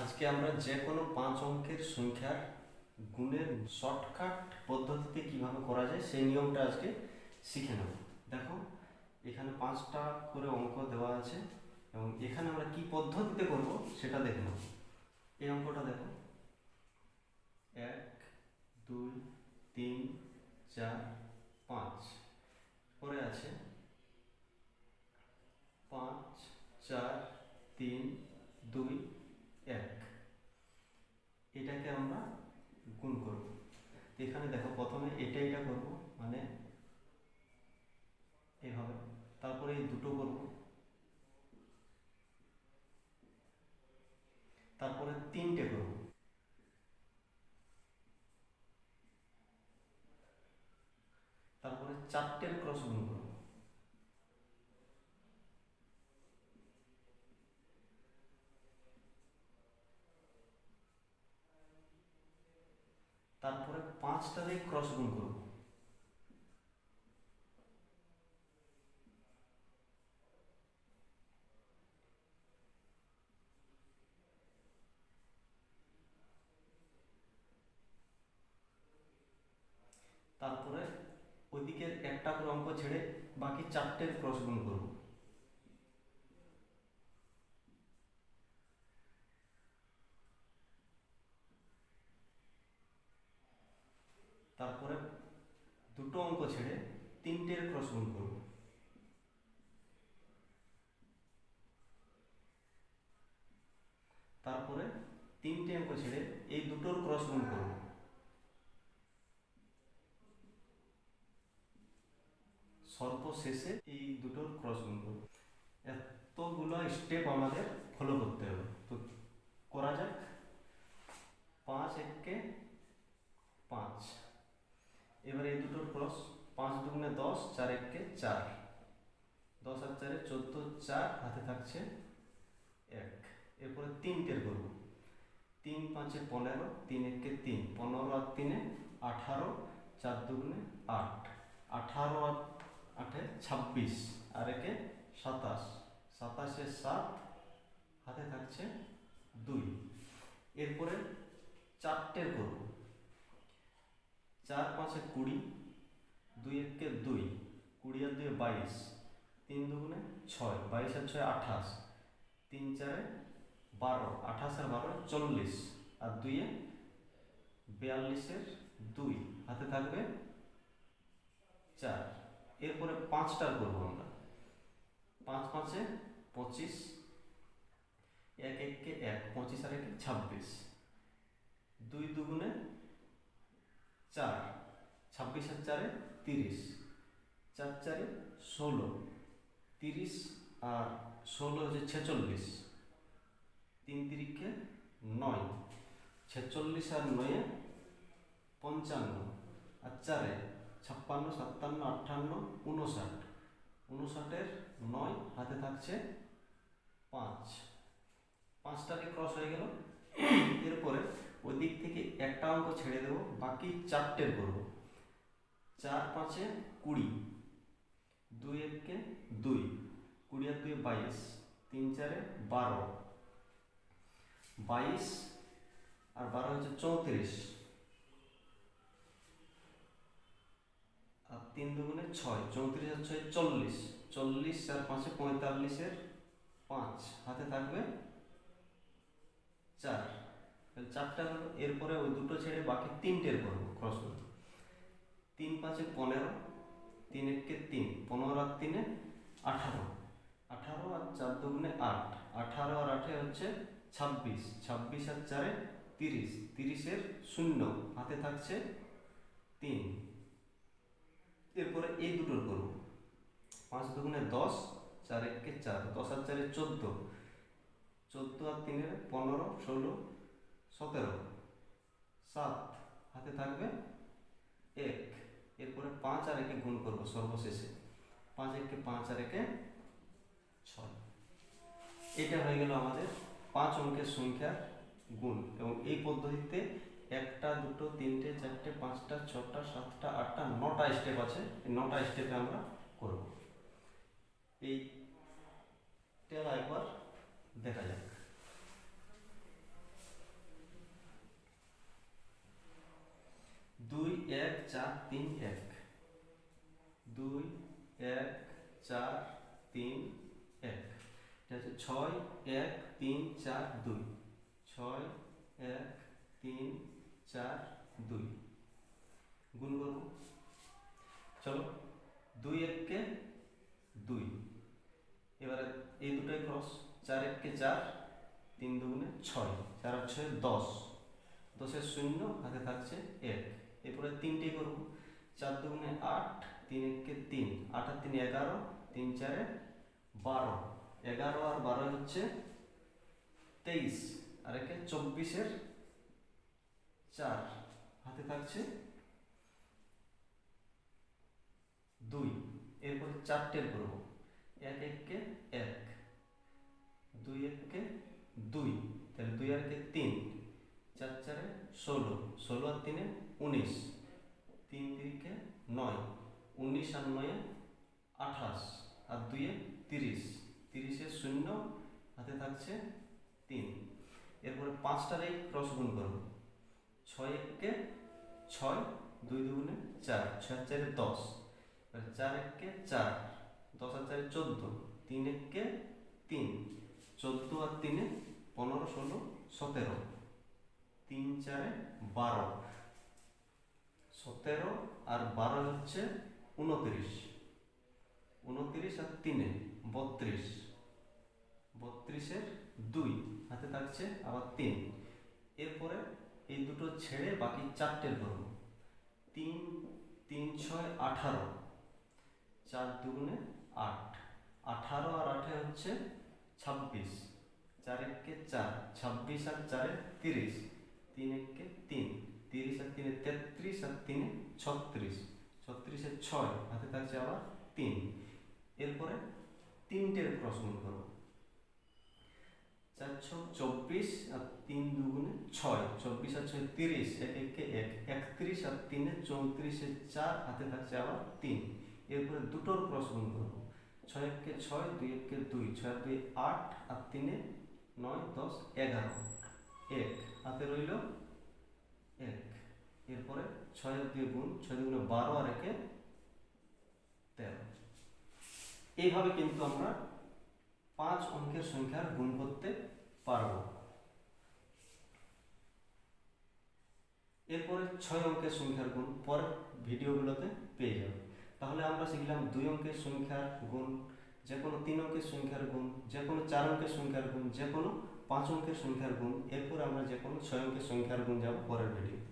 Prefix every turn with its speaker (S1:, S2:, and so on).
S1: আজকে আমরা যে কোনো 5 অঙ্কের সংখ্যার গুণের শর্টকাট পদ্ধতিতে কিভাবে করা যায় সেই নিয়মটা আজকে শিখে নেব। দেখো, এখানে 5টা করে অঙ্ক দেওয়া আছে এবং এখানে আমরা কি পদ্ধতিতে করব সেটা দেখে নেব। এই অঙ্কটা দেখো, 1 2 3 4 5, পরে আছে 5 4 3 2 1। এটাকে আমরা গুণ করব। এখানে দেখো, প্রথমে এটা করব, মানে এভাবে, তারপরে এই দুটো করব, তারপরে 3টে করব, তারপরে 4টের ক্রস গুণ করব, তারপরে 5টারে ক্রস গুণ করব, তারপরে ওইদিকের একটা করে অঙ্ক ছেড়ে বাকি 4টের ক্রস গুণ করব, তারপরে দুটো অঙ্ক ছেড়ে 3টের ক্রস গুণ করব, তারপরে 3টে অঙ্ক ছেড়ে এই দুটোর ক্রস গুণ করব, সর্বশেষে এই দুটোর ক্রস গুণ করব। এতগুলো স্টেপ আমাদের ফলো করতে হবে। তো করা যাক। 5 একে 5, এবারে এই দুটোর ক্রস, 5 দুগুণে 10, 4 একে 4, 10 আর 4 14, 4 হাতে থাকছে 1। এরপরে 3টের করব, 3 5 15, 3 একে 3, 15 আর 3 18, 4 দুগুণে 8, 18 আর 8 26, আর একে 27, 27 7 হাতে থাকছে 2। এরপরে 4টের করব, 4 5 20, 2 একে 2, 20 আর 2 22, 3 দুগুণে 6, 22 আর 6 28, 3 4 12, 28 আর 12 40, আর 2 42 এর 2 হাতে থাকবে 4। এরপরে 5টার করবো আমরা, 5 5 25, 1 একে 1, 25 আর 1 26, 2 দুগুণে 4, 26 আর 4 30, 4 4 16, 30 আর 16 হচ্ছে 46, 3 তিরিকে 9, 46 আর 9 55, আর 4 56 57 58 59, 59 এর 9 হাতে থাকছে 5। 5টাকে ক্রস হয়ে গেল। এরপরে ওই দিক থেকে একটা অঙ্ক ছেড়ে দেব, বাকি 4টের করব। 4 5 20, 2 একে 2, 20 আর 2 22, 3 4 12, 22 আর 12 হচ্ছে 34, আর 3 দুগুণে 6, 34 আর 6 40, 40 আর 5 45 এর 5 হাতে থাকবে 4। 4টা হলো। এরপরে ওই দুটো ছেড়ে বাকি 3টের করবো ক্রস করব। 3 5 15, 3 একে 3, 15 আর 3 18, 18 আর 4 দুগুণে 8, 18 আর 8 হচ্ছে 26, 26 আর 4 30, 30 এর 0 হাতে থাকছে 3। এরপরে এই দুটোর করব, 5 দুগুণে 10, 4 একে 4, 10 আর 4 14, 14 আর 3 15, 16 17, 7 হাতে থাকবে 1। এরপরে 5 আর 1 গুণ করব সর্বশেষে, 5 একে 5 আর 1 6। এটা হয়ে গেল আমাদের 5 অঙ্কের সংখ্যার গুণ। এবং এই পদ্ধতিতে 1টা 2টো 3টে 4টে 5টা 6টা 7টা 8টা 9টা স্টেপ আছে। এই 9টা স্টেপে আমরা করব। এইটা একবার দেখা যাক। 1 3 4 2, 6 1 3 4 2 গুণ করব। চলো 2 1 কে 2, এবারে এই দুটোই ক্রস, 4 1 কে 4, 3 2 6, 4 আর 6 10, 10 শূন্য, হাতে থাকছে 1। এরপরে তিনটে করব, 4 2 8, 3 1 কে 3, 8 আর 3 11, 3 4 12, 11 আর 12 হচ্ছে 23, আর একে 24 এর 4, হাতে থাকছে 2। এরপরে চারটের করব, 1 1 কে 1, 2 1 কে 2, তাহলে 2 আর 1 কে 3, 4 4 16, 16 আর 3 19, 3 3 কে 9, 19 আর 9 28, আর 2 30, 30 এর শূন্য, হাতে থাকছে 3। এরপরে পাঁচটার এই ক্রস গুণ করব, 6 1 কে 6, 2 2 4, 6 আর 4 10, 4 1 কে 4, 10 আর 4 14, 3 1 কে 3, 14 আর 3 15 16 17, 3 4 12, 17 আর 12 হচ্ছে 29, 29 আর 3 32, 32 এর 2, হাতে থাকছে আবার 3। এরপরে এই দুটো ছেড়ে বাকি চারটের করব, 3 3 6 18, 4 2 8, 18 আর 8 হচ্ছে 26, 4 1 কে 4, 26 আর 4 30, 3 1 কে 3, 30 আর 3 33, আর 3 36, 36 এর 6, হাতে থাকছে আবার 3। এরপরে তিনটের ক্রস গুণ করব, 4 6 24, আর 3 2 6, 24 আর 6 30, 1 1 কে 1, 31 আর 3 34 এর 4, হাতে থাকছে আবার 3। এরপরে দুটোর ক্রস গুণ করব, 6 1 কে 6, 2 1 কে 2, 6 আর 2 8, আর 3 9 10 11, 1, হাতে রইল 1। এরপরে 6 এর 2 গুণ, 6 2 12, আর 1 13। এইভাবে কিন্তু আমরা 5 অঙ্কের সংখ্যার গুণ করতে পারব। এরপরে 6 অঙ্কের সংখ্যার গুণ পরের ভিডিওগুলোতে পেয়ে যাবে। তাহলে আমরা শিখলাম 2 অঙ্কের সংখ্যার গুণ, যে কোনো 3 অঙ্কের সংখ্যার গুণ, যে কোনো 4 অঙ্কের সংখ্যার গুণ, যে কোনো 5 অঙ্কের সংখ্যার গুণ। এরপর আমরা যে কোনো 6 অঙ্কের সংখ্যার গুণ যাব পরের ভিডিওতে।